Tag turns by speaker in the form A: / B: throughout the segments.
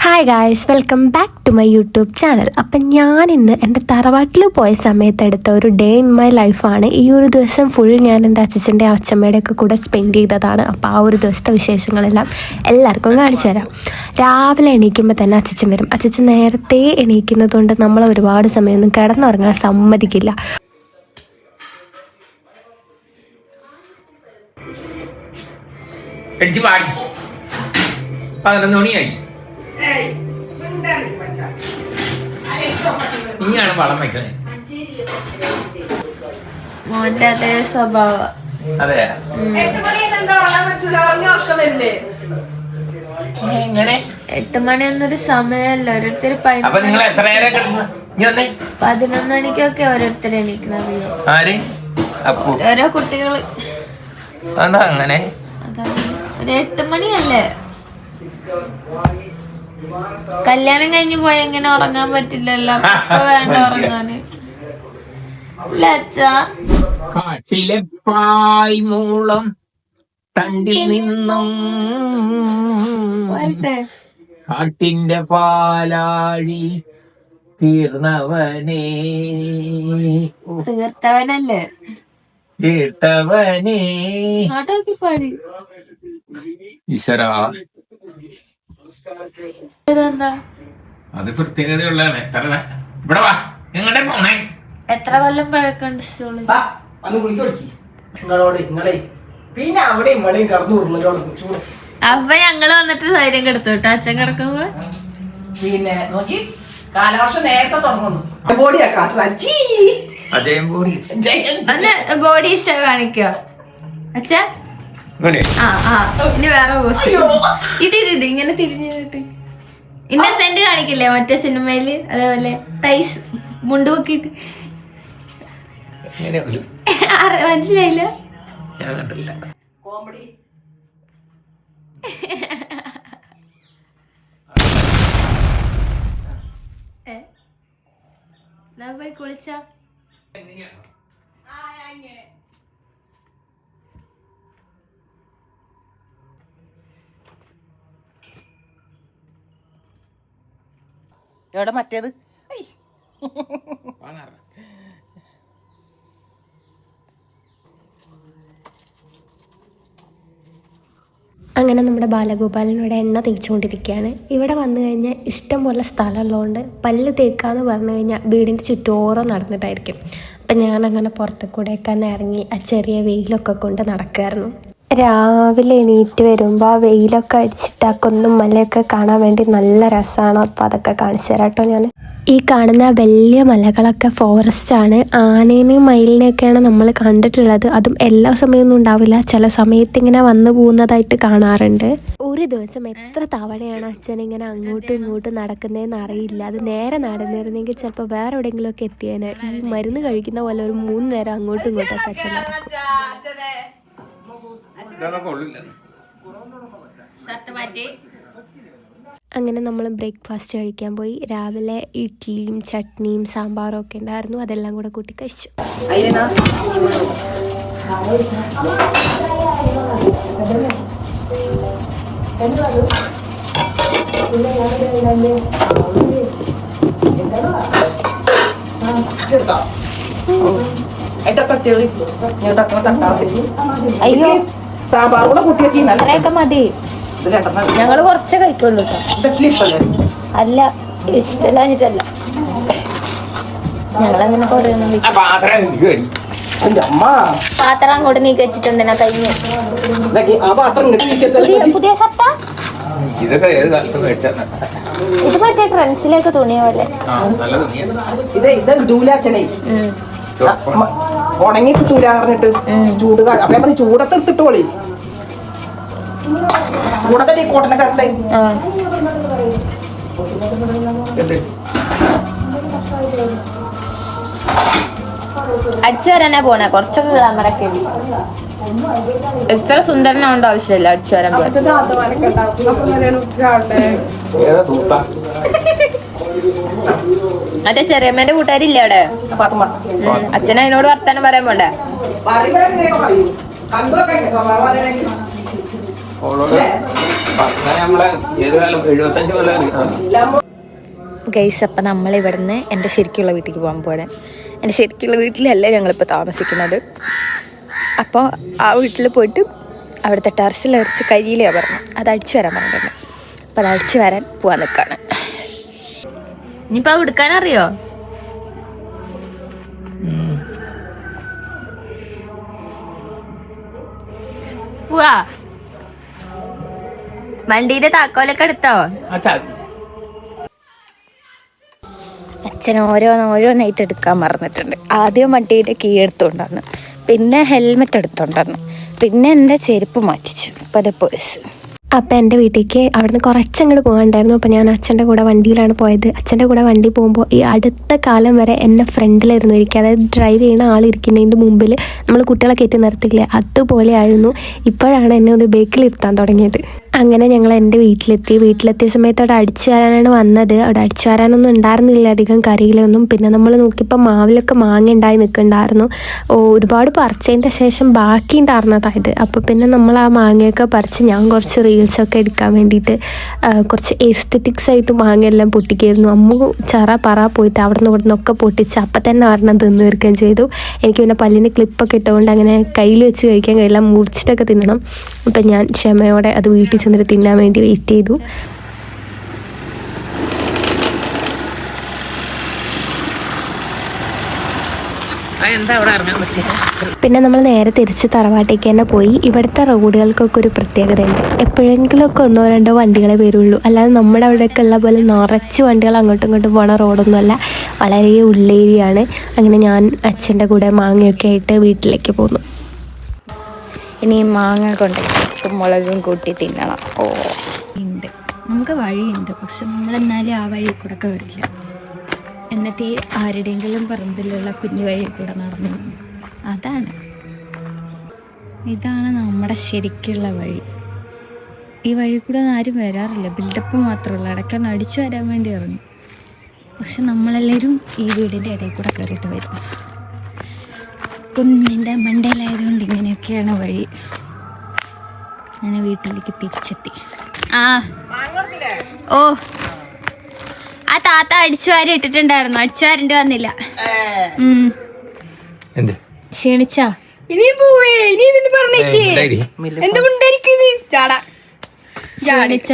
A: Hi guys, welcome back to my YouTube channel. അപ്പം ഞാനിന്ന് എൻ്റെ തറവാട്ടിൽ പോയ സമയത്ത് എടുത്ത ഒരു ഡേ ഇൻ മൈ ലൈഫാണ്. ഈ ഒരു ദിവസം ഫുൾ ഞാൻ എൻ്റെ അച്ഛൻ്റെ അച്ഛമ്മയുടെ ഒക്കെ കൂടെ സ്പെൻഡ് ചെയ്തതാണ്. അപ്പോൾ ആ ഒരു ദിവസത്തെ വിശേഷങ്ങളെല്ലാം എല്ലാവർക്കും കാണിച്ചു തരാം. രാവിലെ എണീക്കുമ്പോൾ തന്നെ അച്ഛൻ വരും. അച്ഛൻ നേരത്തെ എണീക്കുന്നതുകൊണ്ട് നമ്മൾ ഒരുപാട് സമയമൊന്നും കിടന്നുറങ്ങാൻ സമ്മതിക്കില്ല.
B: നീയാണ് വളം വയ്ക്കണേ.
C: മോന്റെ അതേ സ്വഭാവം.
B: അതെ എങ്ങനെ
C: 8 മണി എന്നൊരു സമയമല്ല, ഓരോരുത്തർ 11 മണിക്കൊക്കെ ഓരോരുത്തർ എണീക്കണത്. ഓരോ കുട്ടികള്
B: എന്താ അങ്ങനെ
C: ഒരു 8 മണിയല്ലേ? കല്യാണം കഴിഞ്ഞ് പോയ എങ്ങനെ ഉറങ്ങാൻ പറ്റില്ലല്ലോ. വേണ്ട ഉറങ്ങാന്.
B: കാട്ടിലെ പായ്മൂളം തണ്ടിൽ നിന്നും കാട്ടിന്റെ പാലാഴി തീർന്നവനേ
C: തീർത്തവനല്ലേ
B: തീർത്തവനേ
C: നാട്ടോക്കി പാടി.
B: ഈശ്വരാ,
C: ഇതെന്താ?
B: അത് പ്രത്യേകതയുള്ളതാണ്. ഇവിടെ വാ, എങ്ങടെ പോണേ?
C: എത്ര കൊല്ലം പഴക്കണ്ട് സ്കൂള്?
D: പിന്നെ അവിടെ ഇവിടെ കടന്നു.
C: അപ്പൊ ഞങ്ങള് വന്നിട്ട് ധൈര്യം കെടുത്തു കേട്ടോ അച്ഛൻ കിടക്കുമ്പോ.
D: പിന്നെ നോക്കി കാലവർഷം നേരത്തെ തുടങ്ങുന്നു.
C: ബോഡി കാണിക്കോ അച്ഛാ? ഇനി വേറെ പോസ്റ്റ്. ഇത് ഇങ്ങനെ തിരിഞ്ഞിട്ട് ഇന്നസെന്റ് കാണിക്കില്ലേ മറ്റേ സിനിമയില്? അതേപോലെ ടൈസ് മുണ്ട് പൊക്കിട്ട്. മനസ്സിലായില്ല?
D: കോമഡി
C: പോയി കുളിച്ച
D: എവിടെ മറ്റേത്?
A: അങ്ങനെ നമ്മുടെ ബാലഗോപാലൻ ഇവിടെ എണ്ണ തേച്ചുകൊണ്ടിരിക്കുകയാണ്. ഇവിടെ വന്നു കഴിഞ്ഞാൽ ഇഷ്ടം പോലെ സ്ഥലമുള്ളതുകൊണ്ട് പല്ല് തേക്കാന്ന് പറഞ്ഞു കഴിഞ്ഞാൽ വീടിൻ്റെ ചുറ്റോറം നടന്നിട്ടായിരിക്കും. അപ്പം ഞാനങ്ങനെ പുറത്തു കൂടെയൊക്കെ ഇറങ്ങി ആ ചെറിയ വെയിലൊക്കെ കൊണ്ട് നടക്കുമായിരുന്നു. രാവിലെ എണീറ്റ് വരുമ്പോൾ ആ വെയിലൊക്കെ അടിച്ചിട്ട് ആ കുന്നും മലയൊക്കെ കാണാൻ വേണ്ടി നല്ല രസമാണ്. അപ്പോൾ അതൊക്കെ കാണിച്ചു തരാം കേട്ടോ. ഞാൻ ഈ കാണുന്ന വലിയ മലകളൊക്കെ ഫോറസ്റ്റാണ്. ആനേനെയും മയിലിനെയൊക്കെയാണ് നമ്മൾ കണ്ടിട്ടുള്ളത്. അതും എല്ലാ സമയമൊന്നും ഉണ്ടാവില്ല, ചില സമയത്ത് ഇങ്ങനെ വന്നു പോകുന്നതായിട്ട് കാണാറുണ്ട്. ഒരു ദിവസം എത്ര തവണയാണ് അച്ഛൻ ഇങ്ങനെ അങ്ങോട്ടും ഇങ്ങോട്ടും നടക്കുന്നതെന്ന് അറിയില്ല. അത് നേരെ നടന്നിരുന്നെങ്കിൽ ചിലപ്പോൾ വേറെ എവിടെയെങ്കിലുമൊക്കെ എത്തിയേനെ. ഈ മരുന്ന് കഴിക്കുന്ന പോലെ ഒരു 3 നേരം അങ്ങോട്ടും ഇങ്ങോട്ടൊക്കെ അച്ഛൻ നടക്കും. അങ്ങനെ നമ്മൾ ബ്രേക്ക്ഫാസ്റ്റ് കഴിക്കാൻ പോയി. രാവിലെ ഇഡ്ഡലിയും ചട്നിയും സാമ്പാറും ഒക്കെ ഉണ്ടായിരുന്നു. അതെല്ലാം കൂടെ കൂട്ടി കഴിച്ചു.
C: അയ്യോ,
D: സാമ്പാർ കൂടെ കൂട്ടി
C: അങ്ങനെയൊക്കെ മതി. ഞങ്ങള് കുറച്ചേ കഴിക്കുള്ളൂ കേട്ടോ. അല്ല, ഇഷ്ടമല്ല. ഞങ്ങളങ്ങനെ പാത്രം അങ്ങോട്ട് നീക്കി വെച്ചിട്ട് എന്തിനാ കഴിഞ്ഞു? പുതിയ ഷർട്ട ഇത്? മറ്റേ ട്രെൻസിലേക്ക് തുണിയ പോലെ
D: ഉണങ്ങി തൂരാറിഞ്ഞിട്ട് ചൂട് അപ്പൊ ചൂടത്തെടുത്തിട്ടോളി. ചൂടത്തെ കോട്ടനെ കണ്ടേ
C: അടിച്ചു വരാനാ പോണേ. കുറച്ചൊക്കെ ഗ്ലാമറൊക്കെ എത്ര സുന്ദരനാവേണ്ട ആവശ്യമില്ല അടിച്ചു വരാൻ പോയി. മറ്റേ ചെറിയമ്മേന്റെ കൂട്ടുകാരില്ലേ അവിടെ? അച്ഛൻ അതിനോട് വർത്താനം പറയാൻ പോണ്ടേ?
B: ഓളോട് പറഞ്ഞാൽ നമ്മളെ ഏത് കാലം 75 കൊല്ലം അറിയാം.
C: ഗൈസ്, അപ്പം നമ്മൾ ഇവിടുന്ന് എൻ്റെ ശരിക്കുള്ള വീട്ടിലേക്ക് പോകാൻ പോവാണ്. എൻ്റെ ശരിക്കുള്ള വീട്ടിലല്ല ഞങ്ങളിപ്പോൾ താമസിക്കുന്നത്. അപ്പോൾ ആ വീട്ടിൽ പോയിട്ട് അവിടുത്തെ ടെറസിൽ അരിച്ച് കരിയിലാണ് പറഞ്ഞു, അത് അടിച്ചു വരാൻ പറഞ്ഞിട്ടുണ്ട്. അപ്പോൾ അത് അടിച്ചു വരാൻ പോകാൻ നിൽക്കുകയാണ്. ഇനിയിപ്പോൾ അത് എടുക്കാനറിയോ? പോവാ. വണ്ടിയുടെ താക്കോലൊക്കെ എടുത്തോ? അച്ഛൻ ഓരോന്നായിട്ട് എടുക്കാൻ മറന്നിട്ടുണ്ട്. ആദ്യം വണ്ടിയുടെ കീ എടുത്തുകൊണ്ടാണ്, പിന്നെ ഹെൽമെറ്റ് എടുത്തുകൊണ്ടാണ്, പിന്നെ എൻ്റെ ചെരുപ്പ് മാറ്റിച്ചു, അപ്പോൾ അത് പേഴ്സ്.
A: അപ്പം എൻ്റെ വീട്ടിലേക്ക് അവിടുന്ന് കുറച്ചങ്ങോട്ട് പോകാനുണ്ടായിരുന്നു. അപ്പോൾ ഞാൻ അച്ഛൻ്റെ കൂടെ വണ്ടിയിലാണ് പോയത്. അച്ഛൻ്റെ കൂടെ വണ്ടി പോകുമ്പോൾ ഈ അടുത്ത കാലം വരെ എന്നെ ഫ്രണ്ടിലായിരുന്നു ഇരിക്കുക, അതായത് ഡ്രൈവ് ചെയ്യുന്ന ആളിരിക്കുന്നതിൻ്റെ മുമ്പിൽ നമ്മൾ കുട്ടികളെ കയറ്റി നിർത്തില്ലേ, അതുപോലെ ആയിരുന്നു. ഇപ്പോഴാണ് എന്നെ ഒന്ന് ബേക്കിലിരുത്താൻ തുടങ്ങിയത്. അങ്ങനെ ഞങ്ങൾ എൻ്റെ വീട്ടിലെത്തിയ സമയത്ത് അവിടെ അടിച്ചു വരാനാണ് വന്നത്. അവിടെ അടിച്ചു വരാനൊന്നും ഉണ്ടായിരുന്നില്ല അധികം കറിയിലൊന്നും. പിന്നെ നമ്മൾ നോക്കിയപ്പോൾ മാവിലൊക്കെ മാങ്ങ ഉണ്ടായി നിൽക്കുന്നുണ്ടായിരുന്നു. ഒരുപാട് പറിച്ചതിൻ്റെ ശേഷം ബാക്കി ഉണ്ടായിരുന്നതായത്. അപ്പോൾ പിന്നെ നമ്മൾ ആ മാങ്ങയൊക്കെ പറിച്ച് ഞാൻ കുറച്ച് റീൽസൊക്കെ എടുക്കാൻ വേണ്ടിയിട്ട് കുറച്ച് എസ്തെറ്റിക്സ് ആയിട്ട് മാങ്ങയെല്ലാം പൊട്ടിക്കായിരുന്നു. അമ്മു ചറ പറ പോയിട്ട് അവിടെ നിന്ന് ഇവിടെ നിന്നൊക്കെ പൊട്ടിച്ച് അപ്പം തന്നെ ഒരെണ്ണം തിന്ന് തീർക്കുകയും ചെയ്തു. എനിക്ക് പിന്നെ പല്ലിന് ക്ലിപ്പൊക്കെ ഇട്ടുകൊണ്ട് അങ്ങനെ കയ്യിൽ വെച്ച് കഴിക്കാൻ കഴിയില്ല, മുറിച്ചിട്ടൊക്കെ തിന്നണം. അപ്പം ഞാൻ ക്ഷമയോടെ അത് വീട്ടിൽ ചെന്നിട്ട് തിന്നാൻ വേണ്ടി വെയിറ്റ് ചെയ്തു. പിന്നെ നമ്മൾ നേരെ തിരിച്ച് തറവാട്ടേക്ക് തന്നെ പോയി. ഇവിടുത്തെ റോഡുകൾക്കൊക്കെ ഒരു പ്രത്യേകതയുണ്ട്. എപ്പോഴെങ്കിലുമൊക്കെ 1-2 വണ്ടികളെ വരുള്ളൂ, അല്ലാതെ നമ്മുടെ അവിടെയൊക്കെ ഉള്ള പോലെ നിറച്ച് വണ്ടികൾ അങ്ങോട്ടും ഇങ്ങോട്ടും പോണ റോഡൊന്നുമല്ല, വളരെ ഉള്ളേരിയാണ്. അങ്ങനെ ഞാൻ അച്ഛൻ്റെ കൂടെ മാങ്ങയൊക്കെ ആയിട്ട് വീട്ടിലേക്ക് പോന്നു.
C: ഇനി മാങ്ങ കൊണ്ടിട്ട് മുളകും കൂട്ടി തിന്നണം. ഉണ്ട്, നമുക്ക് വഴിയുണ്ട്, പക്ഷെ നമ്മളെന്നാലും ആ വഴി കൂടെ ഒക്കെ വരില്ല. എന്നിട്ട് ഈ ആരുടെയെങ്കിലും പറമ്പിലുള്ള കുഞ്ഞു വഴി കൂടെ നടന്നു. ഇതാണ് നമ്മുടെ ശരിക്കുള്ള വഴി. ഈ വഴി കൂടെ ആരും വരാറില്ല, ബിൽഡപ്പ് മാത്രമല്ല, ഇടയ്ക്കൊന്ന് അടിച്ചു വരാൻ വേണ്ടി ഇറങ്ങും. പക്ഷെ നമ്മളെല്ലാവരും ഈ വീടിൻ്റെ ഇടയിൽ കൂടെ കയറിയിട്ട് വരും. കുന്നിൻ്റെ മണ്ടയിലായതുകൊണ്ട് ഇങ്ങനെയൊക്കെയാണ് വഴി. ഞാൻ വീട്ടിലേക്ക് തിരിച്ചെത്തി. ആ താത്ത അടിച്ചു വാരി ഇട്ടിട്ടുണ്ടായിരുന്നു, അടിച്ചു വാരേണ്ടി വന്നില്ല. ക്ഷീണിച്ചാ? ഇനിയും പോവേ, ഇനി ഇതിന് പറഞ്ഞേക്ക് എന്തുകൊണ്ടായിരിക്കും ചാടാ ക്ഷീണിച്ച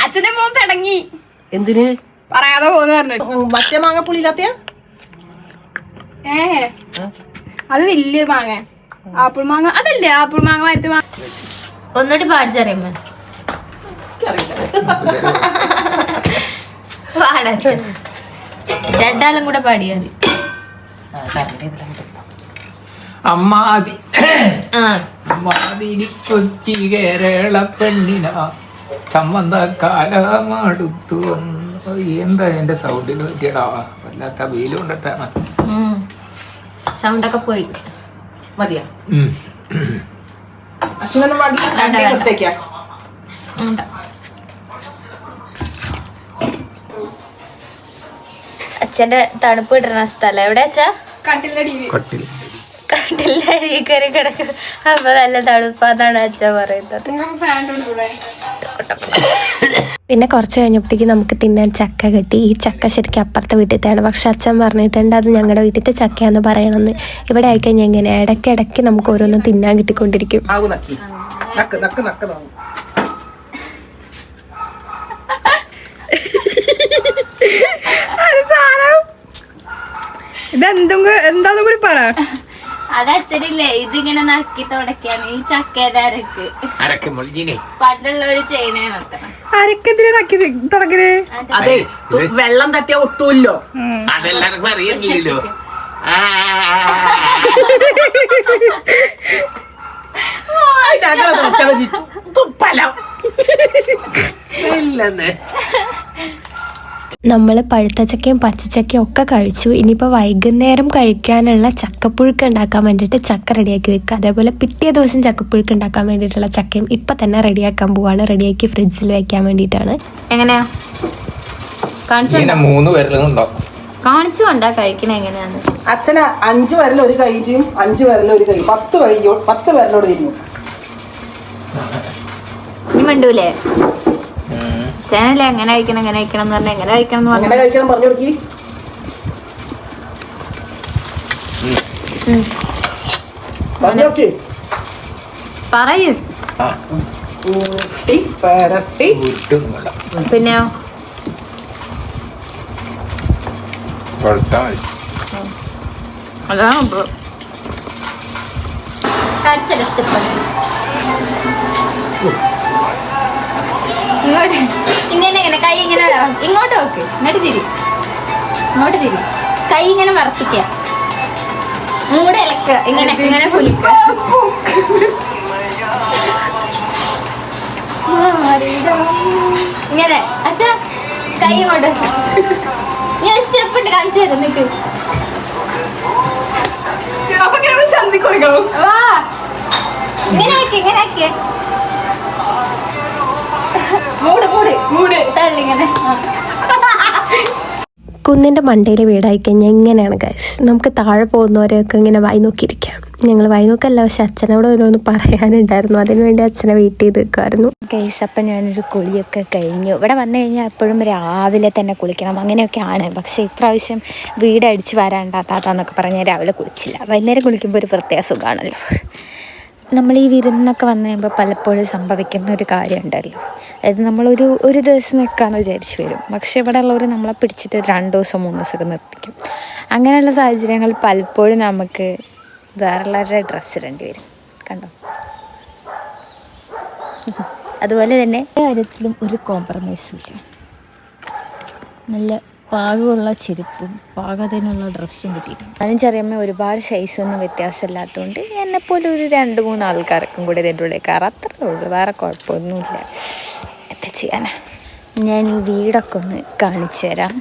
C: അച്ഛന്റെ മോൻ തുടങ്ങി.
D: എന്തിന്
C: പറയാതെ പോന്ന് പറഞ്ഞു.
D: മറ്റേ മാങ്ങ പുളിയില്ലാത്ത
C: അത് വലിയ മാങ്ങ, ആപ്പിൾ മാങ്ങ അതല്ലേ? ആപ്പിൾ മാങ്ങ വരത്ത് മാങ്ങ ഒന്നോട്ട് പാടിച്ചറിയുമ്പോ രണ്ടാളും കൂടെ പാടിയാൽ
B: അമ്മാതി കൊച്ചി കേരള പെണ്ണിന സംബന്ധക്കാലമടുത്തു വന്നു. എന്താ എന്റെ സൗണ്ടിന് പറ്റിയടാ, വല്ലാത്ത വെയിൽ കൊണ്ടിട്ടാണ്
C: സൗണ്ടൊക്കെ പോയി.
D: മതിയാ അച്ഛനൊന്നും പാടില്ല.
C: അച്ഛന്റെ തണുപ്പ് കിട്ടുന്ന സ്ഥലം എവിടെ അച്ഛാ? കട്ടിലിന്റെ അടിയിൽ കയറി കിടക്കും. അപ്പൊ നല്ല തണുപ്പാന്നാണ് അച്ഛൻ പറയുന്നത്.
A: പിന്നെ കുറച്ച് കഴിഞ്ഞപ്പോഴത്തേക്ക് നമുക്ക് തിന്നാൻ ചക്ക കിട്ടി. ഈ ചക്ക ശരിക്കും അപ്പുറത്തെ വീട്ടിലത്തെയാണ്, പക്ഷെ അച്ഛൻ പറഞ്ഞിട്ടുണ്ട് അത് ഞങ്ങളുടെ വീട്ടിലത്തെ ചക്കയാന്ന് പറയണമെന്ന്. ഇവിടെ ആയിക്കഴിഞ്ഞാൽ എങ്ങനെ ഇടയ്ക്കിടയ്ക്ക് നമുക്ക് ഓരോന്നും തിന്നാൻ കിട്ടിക്കൊണ്ടിരിക്കും.
C: എന്താന്നും കൂടി പറ. അത് അച്ഛനില്ലേ ഇതിങ്ങനെ നക്കി തുടക്കാണ് ഈ ചക്കേരക്ക് പണ്ടുള്ളവര് ചെയ്യണേന്നൊക്കെ. അരക്കെതിരെ നക്കി തുടക്കണേ.
D: അതെ, വെള്ളം തട്ടിയാ ഒട്ടുമല്ലോ.
B: അതെല്ലാവർക്കും അറിയില്ലല്ലോ.
A: നമ്മൾ പഴുത്ത ചക്കയും പച്ചച്ചക്കയും ഒക്കെ കഴിച്ചു. ഇനിയിപ്പോൾ വൈകുന്നേരം കഴിക്കാനുള്ള ചക്കപ്പുഴുക്ക് ഉണ്ടാക്കാൻ വേണ്ടിയിട്ട് ചക്ക റെഡിയാക്കി വെക്കുക. അതേപോലെ പിറ്റേ ദിവസം ചക്കപ്പുഴുക്ക് ഉണ്ടാക്കാൻ വേണ്ടിയിട്ടുള്ള ചക്കയും ഇപ്പം തന്നെ റെഡിയാക്കാൻ പോവാണ്. റെഡിയാക്കി ഫ്രിഡ്ജിൽ വെക്കാൻ വേണ്ടിയിട്ടാണ്.
C: എങ്ങനെയാ
B: 3 വിരലുണ്ടോ?
C: കാണിച്ചു കൊണ്ടാ കഴിക്കണ എങ്ങനെയാന്ന്.
D: അച്ഛന് 5 വിരൽ ഒരു കൈയും 5 വിരൽ ഒരു കൈ 10 വിരലോട് തിരിഞ്ഞു.
C: നീ മണ്ടൂലേ അച്ഛനല്ലേ എങ്ങനെ കഴിക്കണം എങ്ങനെ കഴിക്കണം എന്ന് പറഞ്ഞാൽ എങ്ങനെ കഴിക്കണം എന്ന്
D: അങ്ങനെ കഴിക്കണം പറഞ്ഞു കൊടുക്കി.
C: പറയൂ. പിന്നെയോ അതാണ് ഇങ്ങോട്ട് ഇങ്ങനെ കൈ ഇങ്ങനെ ഇങ്ങോട്ട് നോക്ക്. ഇങ്ങോട്ട് തിരി കൈ ഇങ്ങനെ വറപ്പിക്കുക. മൂടെ ഇളക്കുക. ഇങ്ങനെ ഇങ്ങനെ കുലിക്കുക. ഇങ്ങനെ അച്ഛാ കൈ ഇങ്ങോട്ട്. ഞാൻ സ്റ്റെപ്പ് ഉണ്ട് കാണിച്ചു തരാം. നിക്ക്
D: ചന്തി കൊടുക്കണം.
C: വാ ഇങ്ങനെ ആക്കിയ മൂട് തള്ളിങ്ങനെ.
A: കുന്നിൻ്റെ മണ്ടയിൽ വീടായി കഴിഞ്ഞാൽ എങ്ങനെയാണ് ഗൈസ്, നമുക്ക് താഴെ പോകുന്നവരെയൊക്കെ ഇങ്ങനെ വായി നോക്കിയിരിക്കാം. ഞങ്ങൾ വായി നോക്കല്ല, പക്ഷെ അച്ഛനോട് ഓരോന്ന് പറയാനുണ്ടായിരുന്നു, അതിനുവേണ്ടി അച്ഛനെ വെയിറ്റ് ചെയ്ത് നിൽക്കുമായിരുന്നു.
C: ഗൈസ് അപ്പം ഞാനൊരു കുളിയൊക്കെ കഴിഞ്ഞു. ഇവിടെ വന്നു കഴിഞ്ഞാൽ എപ്പോഴും രാവിലെ തന്നെ കുളിക്കണം അങ്ങനെയൊക്കെയാണ്. പക്ഷേ ഇപ്രാവശ്യം വീടടിച്ച് വരാണ്ടാത്താന്നൊക്കെ പറഞ്ഞാൽ രാവിലെ കുളിച്ചില്ല. വൈകുന്നേരം കുളിക്കുമ്പോൾ ഒരു പ്രത്യേക സുഖമാണല്ലോ. നമ്മൾ ഈ വിരുന്നൊക്കെ വന്നു കഴിയുമ്പോൾ പലപ്പോഴും സംഭവിക്കുന്ന ഒരു കാര്യമുണ്ടല്ലോ, അതായത് നമ്മളൊരു ദിവസം നിൽക്കാമെന്ന് വിചാരിച്ച് വരും, പക്ഷേ ഇവിടെ ഉള്ളവർ നമ്മളെ പിടിച്ചിട്ട് 2 ദിവസം 3 ദിവസമൊക്കെ നിർത്തിക്കും. അങ്ങനെയുള്ള സാഹചര്യങ്ങൾ പലപ്പോഴും നമുക്ക് വേറെയുള്ളവരുടെ ഡ്രസ്സ് ഇടേണ്ടി വരും. കണ്ടോ, അതുപോലെ തന്നെ കാര്യത്തിലും ഒരു കോംപ്രമൈസും ഇല്ല. നല്ല പാകമുള്ള ചെരുപ്പും പാകത്തിനുള്ള ഡ്രസ്സും കിട്ടിയിട്ടുണ്ട്. ഞാനും ചെറിയമ്മ ഒരുപാട് സൈസൊന്നും വ്യത്യാസമില്ലാത്തതുകൊണ്ട് എന്നെപ്പോലെ ഒരു 2-3 ആൾക്കാർക്കും കൂടെ ഇതിൻ്റെ ഉള്ളിൽ കയറാം, അത്രേ ഉള്ളൂ, വേറെ കുഴപ്പമൊന്നുമില്ല. എന്താ ചെയ്യാനാ. ഞാൻ ഈ വീടൊക്കെ ഒന്ന് കാണിച്ചു തരാം.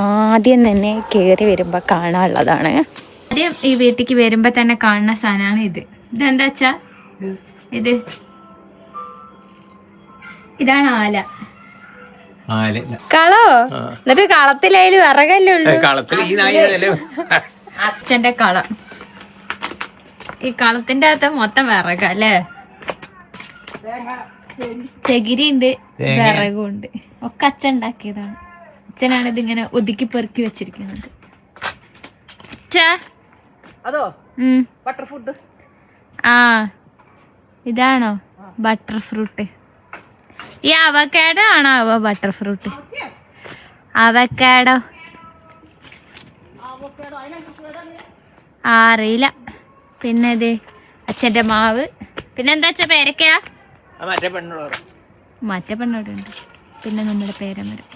C: ആദ്യം തന്നെ കയറി വരുമ്പോൾ കാണാനുള്ളതാണ്. ആദ്യം ഈ വീട്ടിലേക്ക് വരുമ്പോൾ തന്നെ കാണുന്ന സാധനമാണ് ഇത്. ഇതെന്താ വെച്ചാ ഇതാണ് ആല. കളോ എന്നിട്ട് കളത്തിലായാലും വിറകല്ലേ ഉള്ളൂ. അച്ഛന്റെ കളം. ഈ കളത്തിന്റെ അകത്ത് മൊത്തം വിറക അല്ലേ, ചകിരി ഉണ്ട്, വിറകും ഉണ്ട്, ഒക്കെ അച്ഛൻ ഉണ്ടാക്കിയതാണ്. അച്ഛനാണ് ഇതിങ്ങനെ ഒതുക്കി പെറുക്കി വെച്ചിരിക്കുന്നത്. ആ ഇതാണോ ബട്ടർ ഫ്രൂട്ട്? ഈ അവക്കാഡോ ആണോ ബട്ടർ ഫ്രൂട്ട്? അവക്കാഡോ അറിയില്ല. പിന്നെ ഇത് അച്ഛൻ്റെ മാവ്. പിന്നെന്താ അച്ഛൻ പേരക്കയാ? മറ്റേ പെണ്ണോടുണ്ട്. പിന്നെ നമ്മുടെ പേരമരം.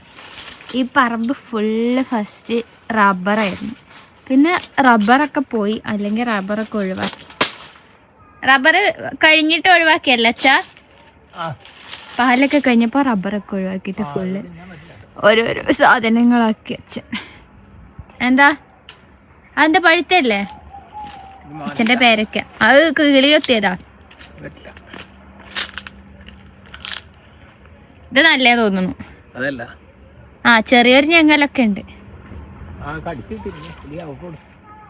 C: ഈ പറമ്പ് ഫുള്ള് ഫസ്റ്റ് റബ്ബറായിരുന്നു, പിന്നെ റബ്ബറൊക്കെ പോയി, അല്ലെങ്കിൽ റബ്ബറൊക്കെ ഒഴിവാക്കി. റബ്ബർ കഴിഞ്ഞിട്ട് ഒഴിവാക്കിയല്ല അച്ഛാ, പാലൊക്കെ കഴിഞ്ഞപ്പോൾ റബ്ബറൊക്കെ ഒഴിവാക്കിയിട്ട് ഫുള്ള് ഓരോരോ സാധനങ്ങളാക്കി അച്ഛൻ. എന്താ അതെന്താ പഴുത്തല്ലേ? അച്ഛൻ്റെ പേരക്ക അത് കിളി കൊത്തിയതാ. ഇത് നല്ലേ തോന്നുന്നു. ആ ചെറിയൊരു ഞങ്ങലൊക്കെ ഉണ്ട്.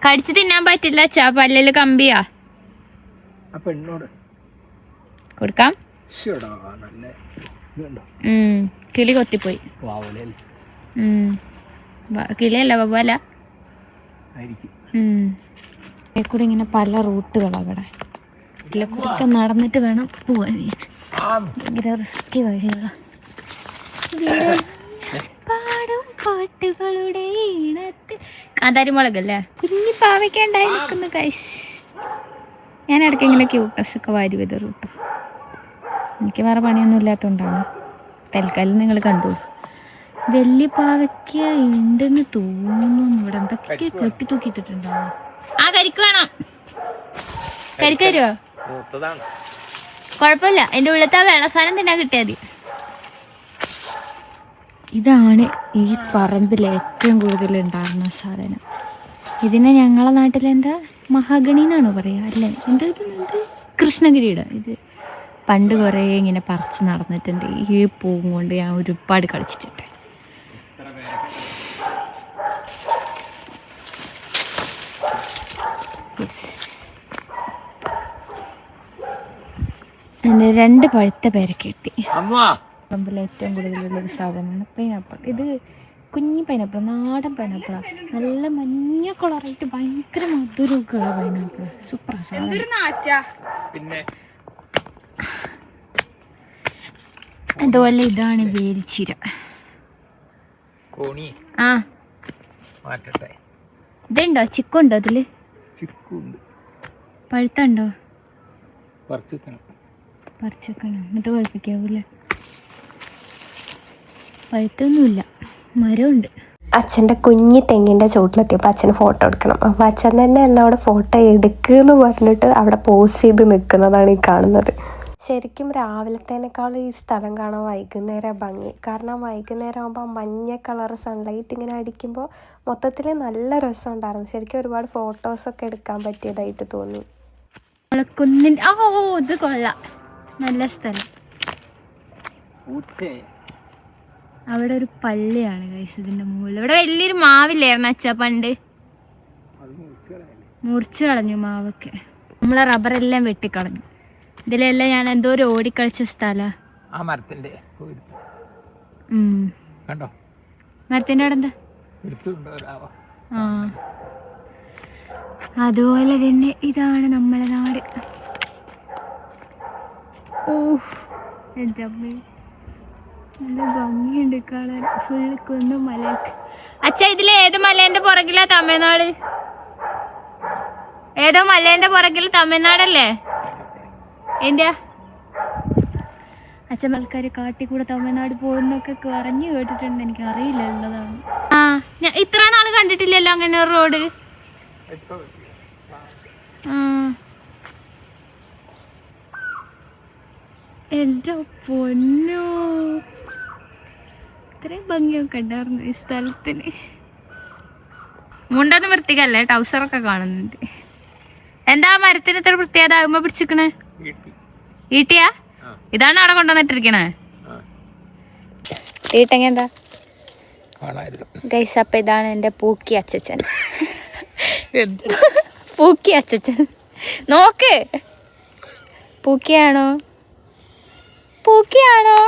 C: കടിച്ചു തിന്നാൻ പറ്റില്ല അച്ഛാ, പല്ലില് കമ്പിയാ. കൊടുക്കാം. കിളി കൊത്തിപ്പോയി. കിളിയല്ല വവ്വാല. കൂടെ ഇങ്ങനെ പല റൂട്ടുകളാണ് ഇവിടെ. ഇതിലൊക്കെ നടന്നിട്ട് വേണം പോവാൻ. ഭയങ്കര റിസ്കി വഴികളാ. പാടും പാട്ടുകളുടെ ഈണത്തിൽ കാന്താരി മുളകല്ലേ കുഞ്ഞി പാവയ്ക്കുണ്ടായി നിൽക്കുന്നു കൈസ്. ഞാൻ ഇടയ്ക്ക് ഇങ്ങനെ ക്യൂട്ട്നസ്സൊക്കെ വാരി വിതറും കേട്ടോ. എനിക്ക് വേറെ പണിയൊന്നും ഇല്ലാത്തതുകൊണ്ടാണ്. തൽക്കാലം നിങ്ങൾ കണ്ടു. വലിയ പാവയ്ക്ക ഉണ്ടെന്ന് തോന്നുന്നു. ഇവിടെ എന്തൊക്കെ കെട്ടി തൂക്കിയിട്ടുണ്ടാവും. ആ കരിക്ക് വേണം. കരിക്ക് തരുമോ? കുഴപ്പമില്ല, എൻ്റെ ഉള്ളത്തെ വെള്ളസാധനം തന്നെ കിട്ടിയാൽ മതി. ഇതാണ് ഈ പറമ്പിൽ ഏറ്റവും കൂടുതൽ ഉണ്ടാകുന്ന സാധനം. ഇതിനെ ഞങ്ങളെ നാട്ടിലെന്താ മഹാഗണി എന്നാണോ പറയുക അല്ലേ? എന്താ കൃഷ്ണഗിരിയുടെ ഇത് പണ്ട് കുറേ ഇങ്ങനെ പറിച്ച് നടന്നിട്ടുണ്ട്. ഈ പൂവും കൊണ്ട് ഞാൻ ഒരുപാട് കളിച്ചിട്ടുണ്ട്. എൻ്റെ 2 പഴുത്ത പേരക്ക കിട്ടി. പറമ്പിൽ ഏറ്റവും കൂടുതലുള്ളൊരു സാധനമാണ് പൈനാപ്പിൾ. ഇത് കുഞ്ഞി പൈനാപ്പിൾ, നാടൻ പൈനാപ്പിളാണ്. നല്ല മഞ്ഞ കളറായിട്ട് ഭയങ്കര മധുരമൊക്കെയുള്ള പൈനാപ്പിൾ. സൂപ്പർ സാധനം. അതുപോലെ ഇതാണ് വേലിച്ചിര. ആ ഇതുണ്ടോ? ചിക്കുണ്ടോ അതില്? പഴുത്തുണ്ടോ? പറിച്ചെക്കണം എന്നിട്ട് പഴുപ്പിക്കാവൂല്ലേ? പഴുത്തൊന്നുമില്ല, മരമുണ്ട്.
A: അച്ഛൻ്റെ കുഞ്ഞി തെങ്ങിൻ്റെ ചുവട്ടിലെത്തിയപ്പോൾ അച്ഛന് ഫോട്ടോ എടുക്കണം. അപ്പോൾ അച്ഛൻ തന്നെ എന്നെ അവിടെ ഫോട്ടോ എടുക്കുമെന്ന് പറഞ്ഞിട്ട് അവിടെ പോസ് ചെയ്ത് നിൽക്കുന്നതാണ് ഈ കാണുന്നത്. ശരിക്കും രാവിലത്തേനേക്കാളും ഈ സ്ഥലം കാണാൻ വൈകുന്നേരം ഭംഗി. കാരണം വൈകുന്നേരം ആകുമ്പോൾ മഞ്ഞ കളർ സൺലൈറ്റ് ഇങ്ങനെ അടിക്കുമ്പോൾ മൊത്തത്തിൽ നല്ല രസമുണ്ടായിരുന്നു. ശരിക്കും ഒരുപാട് ഫോട്ടോസൊക്കെ എടുക്കാൻ പറ്റിയതായിട്ട് തോന്നി.
C: ഇത് കൊള്ളാം, നല്ല സ്ഥലം. അവിടെ ഒരു പള്ളിയാണ് ഗൈസ് ഇതിന്റെ മുകളിൽ. ഇവിടെ വലിയൊരു മാവില്ലായിരുന്നു അച്ഛാ പണ്ട്? മുറിച്ചു കളഞ്ഞു മാവൊക്കെ. നമ്മളെ റബ്ബറെല്ലാം വെട്ടിക്കളഞ്ഞു. ഇതിലെല്ലാം ഞാൻ എന്തോ ഒരു ഓടിക്കളിച്ച സ്ഥലാ.
B: മരത്തിന്റെ
C: മരത്തിന്റെ അവിടെ എന്താ? ആ അതുപോലെ തന്നെ ഇതാണ് നമ്മളെ നാട്. ഓ എൻ്റെ അമ്മ, നല്ല ഭംഗിയുണ്ട് കാണാൻ. ഫുള്ള് കുന്നും മലയൊക്കെ. അച്ഛാ ഇതിൽ ഏത് മലേന്റെ പുറകിലാ തമിഴ്നാട്? ഏതോ മലേന്റെ പുറകിൽ തമിഴ്നാടല്ലേ? എന്റെയാ അച്ഛൻ ആൾക്കാര് കാട്ടിക്കൂടെ തമിഴ്നാട് പോകുന്നൊക്കെ പറഞ്ഞു കേട്ടിട്ടുണ്ട്. എനിക്ക് അറിയില്ല ഉള്ളതാണ്. ആ ഞാൻ ഇത്ര നാള് കണ്ടിട്ടില്ലല്ലോ അങ്ങനെ ഒരു റോഡ്. എന്റെ പൊന്നോ, ഇത്രയും ഭംഗിയൊക്കെ ഉണ്ടായിരുന്നു ഈ സ്ഥലത്തിന്. മുണ്ടൊന്നും വൃത്തികല്ലേ, ടൗസറൊക്കെ കാണുന്നുണ്ട്. എന്താ മരത്തിന് ഇത്ര പ്രത്യേകത? ആകുമ്പോ പിടിച്ചിക്കണേ ഈട്ടിയാ? ഇതാണ് അവിടെ കൊണ്ടുവന്നിട്ടിരിക്കണേ ഈട്ടെങ്ക എന്താ ഗൈസ്? അപ്പൊ ഇതാണ് എന്റെ പൂക്കി അച്ചച്ചൻ. പൂക്കി അച്ചച്ചൻ നോക്ക്. പൂക്കിയാണോ? പൂക്കിയാണോ?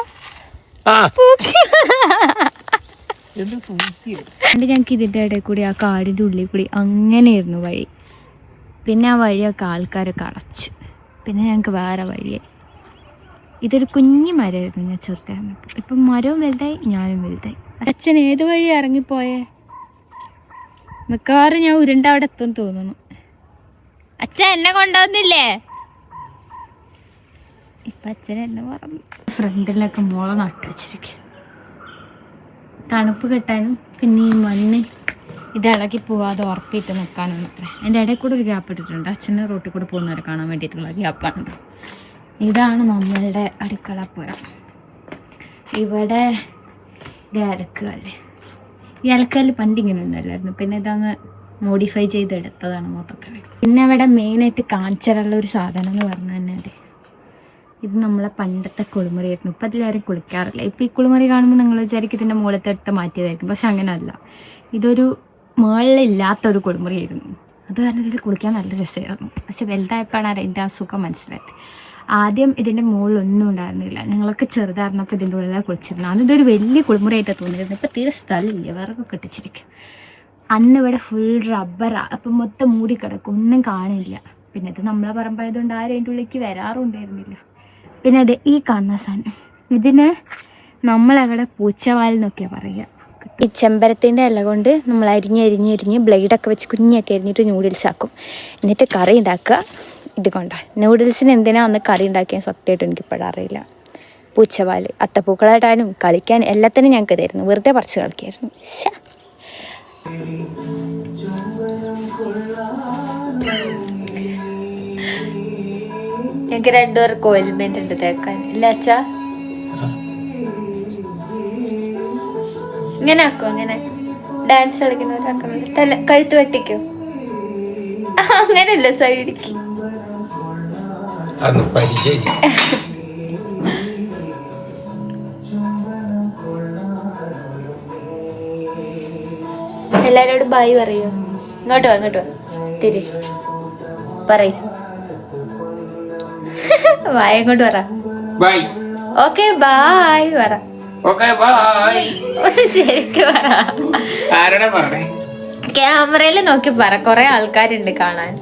C: ഞങ്ങൾക്ക് ഇതിന്റെ ഇടയിൽ കൂടി ആ കാടിന്റെ ഉള്ളിൽ കൂടി അങ്ങനെയായിരുന്നു വഴി. പിന്നെ ആ വഴിയൊക്കെ ആൾക്കാരൊക്കെ അടച്ചു. പിന്നെ ഞങ്ങൾക്ക് വേറെ വഴിയായി. ഇതൊരു കുഞ്ഞു മരമായിരുന്നു ഞാൻ ചെറുതായിരുന്നപ്പോൾ. ഇപ്പം മരവും വലുതായി, ഞാനും വലുതായി. അച്ഛൻ ഏത് വഴി ഇറങ്ങിപ്പോയേ? മിക്കവാറും ഞാൻ ഉരുണ്ട അവിടെ എത്തും തോന്നുന്നു. അച്ഛൻ എന്നെ കൊണ്ടുവന്നില്ലേ? ഇപ്പം അച്ഛൻ എന്നെ പറഞ്ഞു. ഫ്രണ്ടിലൊക്കെ മുള നട്ടു വെച്ചിരിക്കുക, തണുപ്പ് കിട്ടാനും പിന്നെ ഈ മണ്ണ് ഇത് ഇളകി പോവാതെ ഉറപ്പിയിട്ട് നിൽക്കാനും അത്ര. എൻ്റെ ഇടയിൽ കൂടെ ഒരു ഗ്യാപ്പ് ഇട്ടിട്ടുണ്ട്. അച്ഛനെ റോട്ടിൽ കൂടെ പോകുന്നവരെ കാണാൻ വേണ്ടിയിട്ടുള്ള ഗ്യാപ്പാണ്. ഇതാണ് നമ്മളുടെ അടുക്കളപ്പുര. ഇവിടെ അലക്കുകല്ല്. ഈ അലക്കല്ല് പണ്ടിങ്ങനെ ഒന്നുമല്ലായിരുന്നു, പിന്നെ ഇതങ്ങ് മോഡിഫൈ ചെയ്തെടുത്തതാണ് മൊത്തത്തിൽ. പിന്നെ ഇവിടെ മെയിനായിട്ട് കാണിച്ചാലുള്ള ഒരു സാധനം എന്ന് പറഞ്ഞു തന്നെ ഇത് നമ്മളെ പണ്ടത്തെ കുളിമുറിയായിരുന്നു. ഇപ്പം അതിലാരും കുളിക്കാറില്ല. ഇപ്പം ഈ കുളിമുറി കാണുമ്പോൾ നിങ്ങൾ വിചാരിക്കും ഇതിൻ്റെ മുകളിലെടുത്ത് മാറ്റിയതായിരിക്കും, പക്ഷെ അങ്ങനെയല്ല. ഇതൊരു മുകളിലില്ലാത്തൊരു കുളിമുറിയായിരുന്നു. അത് കാരണം ഇതിൽ കുളിക്കാൻ നല്ല രസമായിരുന്നു. പക്ഷെ വലുതായപ്പോഴാണ് അതിൻ്റെ ആ സുഖം മനസ്സിലായത്. ആദ്യം ഇതിൻ്റെ മുകളിലൊന്നും ഉണ്ടായിരുന്നില്ല. ഞങ്ങളൊക്കെ ചെറുതായിരുന്നപ്പോൾ ഇതിൻ്റെ ഉള്ളിലാണ് കുളിച്ചിരുന്നത്. അന്നിതൊരു വലിയ കുളിമുറിയായിട്ടാണ് തോന്നിയിരുന്നു. ഇപ്പം തീരെ സ്ഥലമില്ല, വിറകൊക്കെ ഇട്ടിച്ചിരിക്കും. അന്ന് ഇവിടെ ഫുൾ റബ്ബറാണ്. അപ്പം മൊത്തം മൂടി കിടക്കും, ഒന്നും കാണില്ല. പിന്നെ ഇത് നമ്മളെ പറമ്പായതുകൊണ്ട് ആരും അതിൻ്റെ ഉള്ളിലേക്ക് വരാറുണ്ടായിരുന്നില്ല. പിന്നെ അത് ഈ കാണുന്ന സാധനം, ഇതിന് നമ്മളവിടെ പൂച്ചവാൽ എന്നൊക്കെയാണ് പറയുക. ഈ ചെമ്പരത്തിൻ്റെ ഇല കൊണ്ട് നമ്മൾ അരിഞ്ഞ് ബ്ലേഡൊക്കെ വെച്ച് കുഞ്ഞൊക്കെ അരിഞ്ഞിട്ട് നൂഡിൽസ് ആക്കും. എന്നിട്ട് കറി ഉണ്ടാക്കുക ഇത് കൊണ്ടാണ്. നൂഡിൽസിന് എന്തിനാ അന്ന് കറി ഉണ്ടാക്കിയാൽ സത്യമായിട്ട് എനിക്കിപ്പോഴും അറിയില്ല. പൂച്ചവാൽ അത്തപ്പൂക്കളായിട്ടാനും കളിക്കാൻ എല്ലാത്തിനും ഞങ്ങൾക്ക് തരുന്നു. വെറുതെ പറിച്ച് കളിക്കായിരുന്നു. ഞങ്ങൾക്ക് രണ്ടുപേർക്ക് ഓയിൽമെന്റ് ഉണ്ട് തേക്കാൻ, ഇല്ല അച്ഛാ? ഇങ്ങനെ ആക്കോ? അങ്ങനെ ഡാൻസ് കളിക്കുന്നവരാക്കണം. തല കഴുത്ത് വെട്ടിക്കോ? അങ്ങനെയല്ല, സൈഡിക്ക്. എല്ലാരോടും ബായ് പറയോ? ഇങ്ങോട്ടോ തിരി. പറയ്. വായം കൊണ്ട് പറ.
B: ബൈ.
C: ഓക്കെ ബൈ പറ.
B: Okay bye.
C: ഒന്ന് ശരിക്ക് പറ.
B: ആരുടെ പറഞ്ഞേ?
C: ക്യാമറയിൽ നോക്കി പറ, കൊറേ ആൾക്കാരുണ്ട് കാണാൻ.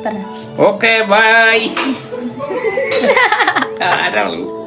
C: പറ.
B: Okay bye. ആരാളു